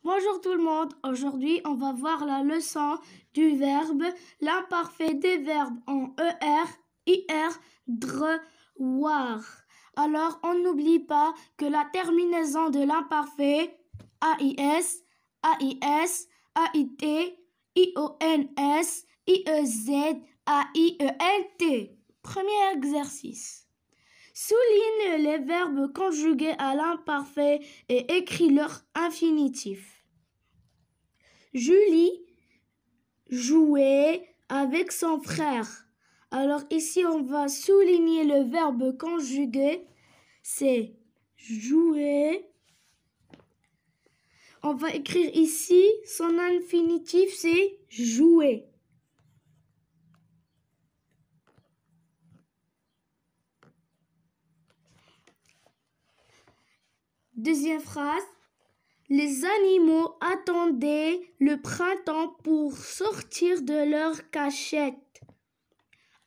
Bonjour tout le monde, aujourd'hui on va voir la leçon du verbe, l'imparfait des verbes en ER, IR, DRE, WAR. Alors on n'oublie pas que la terminaison de l'imparfait AIS, AIS, AIT, IONS, IEZ, AIENT. Premier exercice. Souligne les verbes conjugués à l'imparfait et écris leur infinitif. Julie jouait avec son frère. Alors ici, on va souligner le verbe conjugué. C'est jouer. On va écrire ici, son infinitif, c'est jouer. Deuxième phrase. Les animaux attendaient le printemps pour sortir de leur cachette.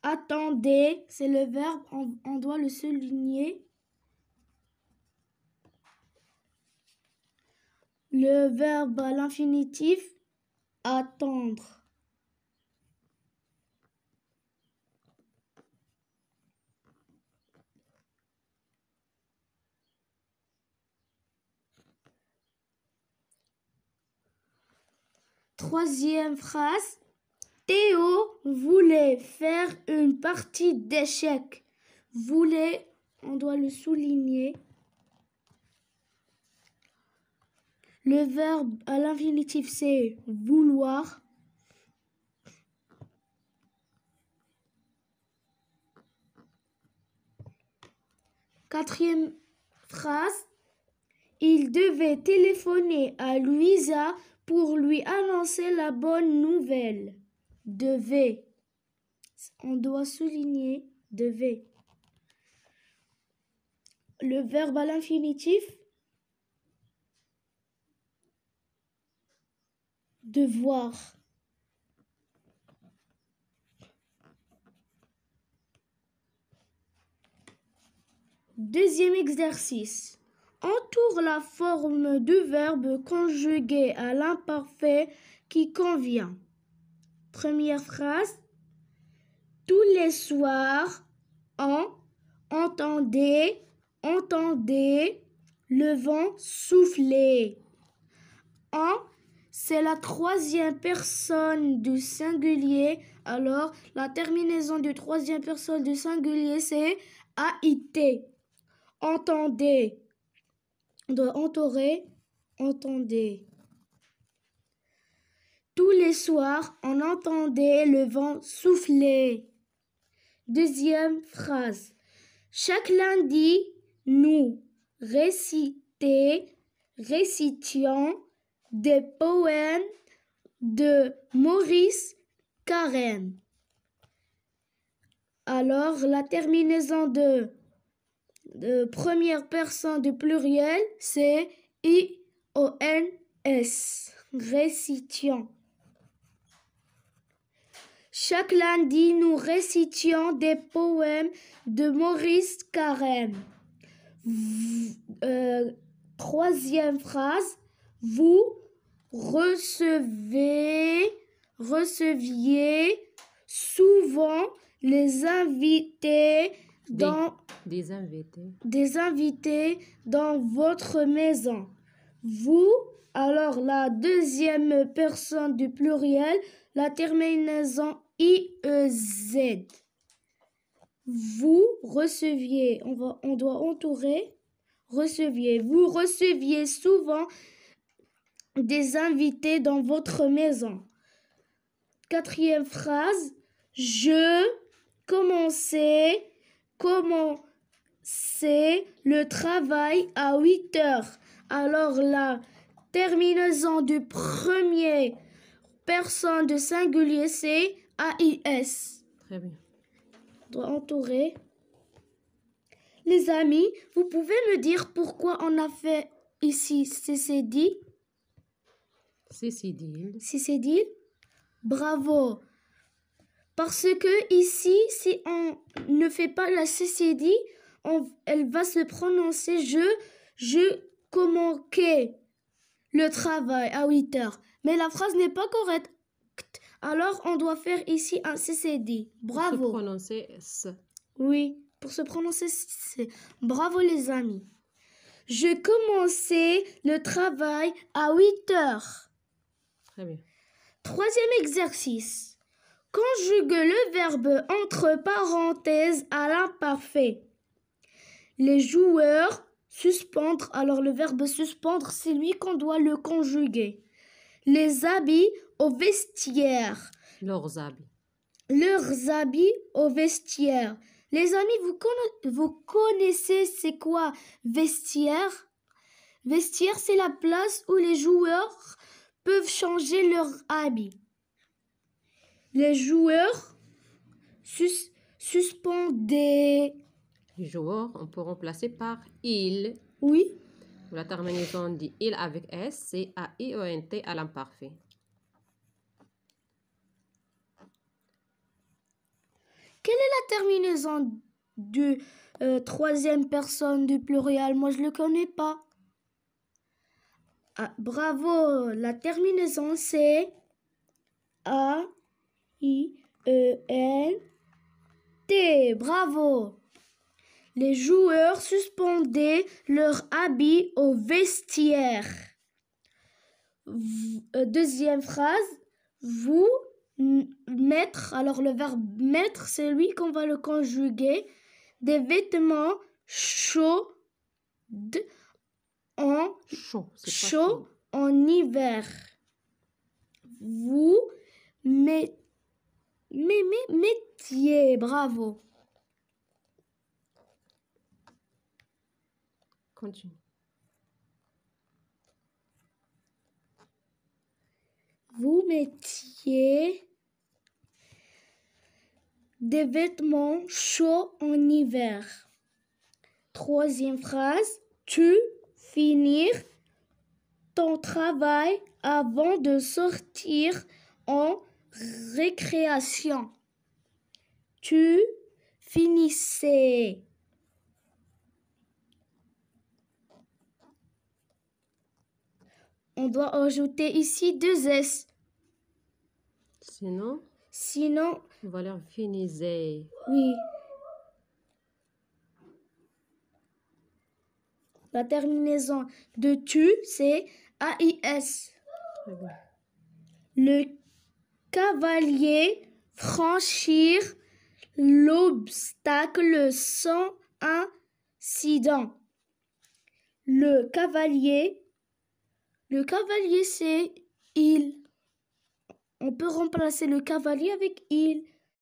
Attendez, c'est le verbe, on doit le souligner. Le verbe à l'infinitif, attendre. Troisième phrase. Théo voulait faire une partie d'échecs. Voulait, on doit le souligner. Le verbe à l'infinitif, c'est vouloir. Quatrième phrase. Il devait téléphoner à Louisa pour lui annoncer la bonne nouvelle. Devait. On doit souligner devait. Le verbe à l'infinitif, devoir. Deuxième exercice. Entoure la forme du verbe conjugué à l'imparfait qui convient. Première phrase. Tous les soirs, on entendait le vent souffler. En, c'est la troisième personne du singulier. Alors, la terminaison de troisième personne du singulier, c'est AIT. Entendez. On doit entourer, entendez. Tous les soirs, on entendait le vent souffler. Deuxième phrase. Chaque lundi, nous récitions des poèmes de Maurice Carême. Alors, la terminaison de première personne du pluriel, c'est IONS. Récitions. Chaque lundi, nous récitions des poèmes de Maurice Carême. Troisième phrase. Vous receviez souvent les invités des invités dans votre maison. Vous, alors la deuxième personne du pluriel, la terminaison IEZ. Vous receviez, on doit entourer, receviez. Vous receviez souvent des invités dans votre maison. Quatrième phrase. Je commençais le travail à 8 heures. Alors la terminaison du premier personne de singulier, c'est AIS. Très bien. On doit entourer. Les amis, vous pouvez me dire pourquoi on a fait ici CCD? CCD. Bravo. Parce que ici, si on ne fait pas la CCD, elle va se prononcer je commençais. le travail à 8 heures. Mais la phrase n'est pas correcte. Alors, on doit faire ici un CCD. Bravo. Pour se prononcer S. Oui, pour se prononcer C. Bravo les amis. Je commençais le travail à 8 heures. Très bien. Troisième exercice. Conjugue le verbe entre parenthèses à l'imparfait. Les joueurs suspendre. Alors le verbe suspendre, c'est lui qu'on doit le conjuguer. Les habits au vestiaire. Leurs habits. Leurs habits au vestiaire. Les amis, vous connaissez c'est quoi vestiaire? Vestiaire, c'est la place où les joueurs peuvent changer leurs habits. Les joueurs suspendaient. Les joueurs, on peut remplacer par il. Oui. La terminaison dit il avec S, c'est A-I-E-N-T à l'imparfait. Quelle est la terminaison du troisième personne du pluriel? Moi, je ne le connais pas. Ah, bravo. La terminaison, c'est A-I-E-N-T. Bravo. Les joueurs suspendaient leurs habits au vestiaire. Deuxième phrase. Vous mettre, alors le verbe mettre, c'est lui qu'on va le conjuguer. Des vêtements chauds Chaud en hiver. Vous mettiez, bravo. Continue. Vous mettiez des vêtements chauds en hiver. Troisième phrase. Tu finir ton travail avant de sortir en récréation. Tu finissais. On doit ajouter ici 2 S. Sinon, on va leur finissait. Oui. La terminaison de tu, c'est AIS. Très bien. Le cavalier franchir l'obstacle sans incident. Le cavalier, c'est il. On peut remplacer le cavalier avec il.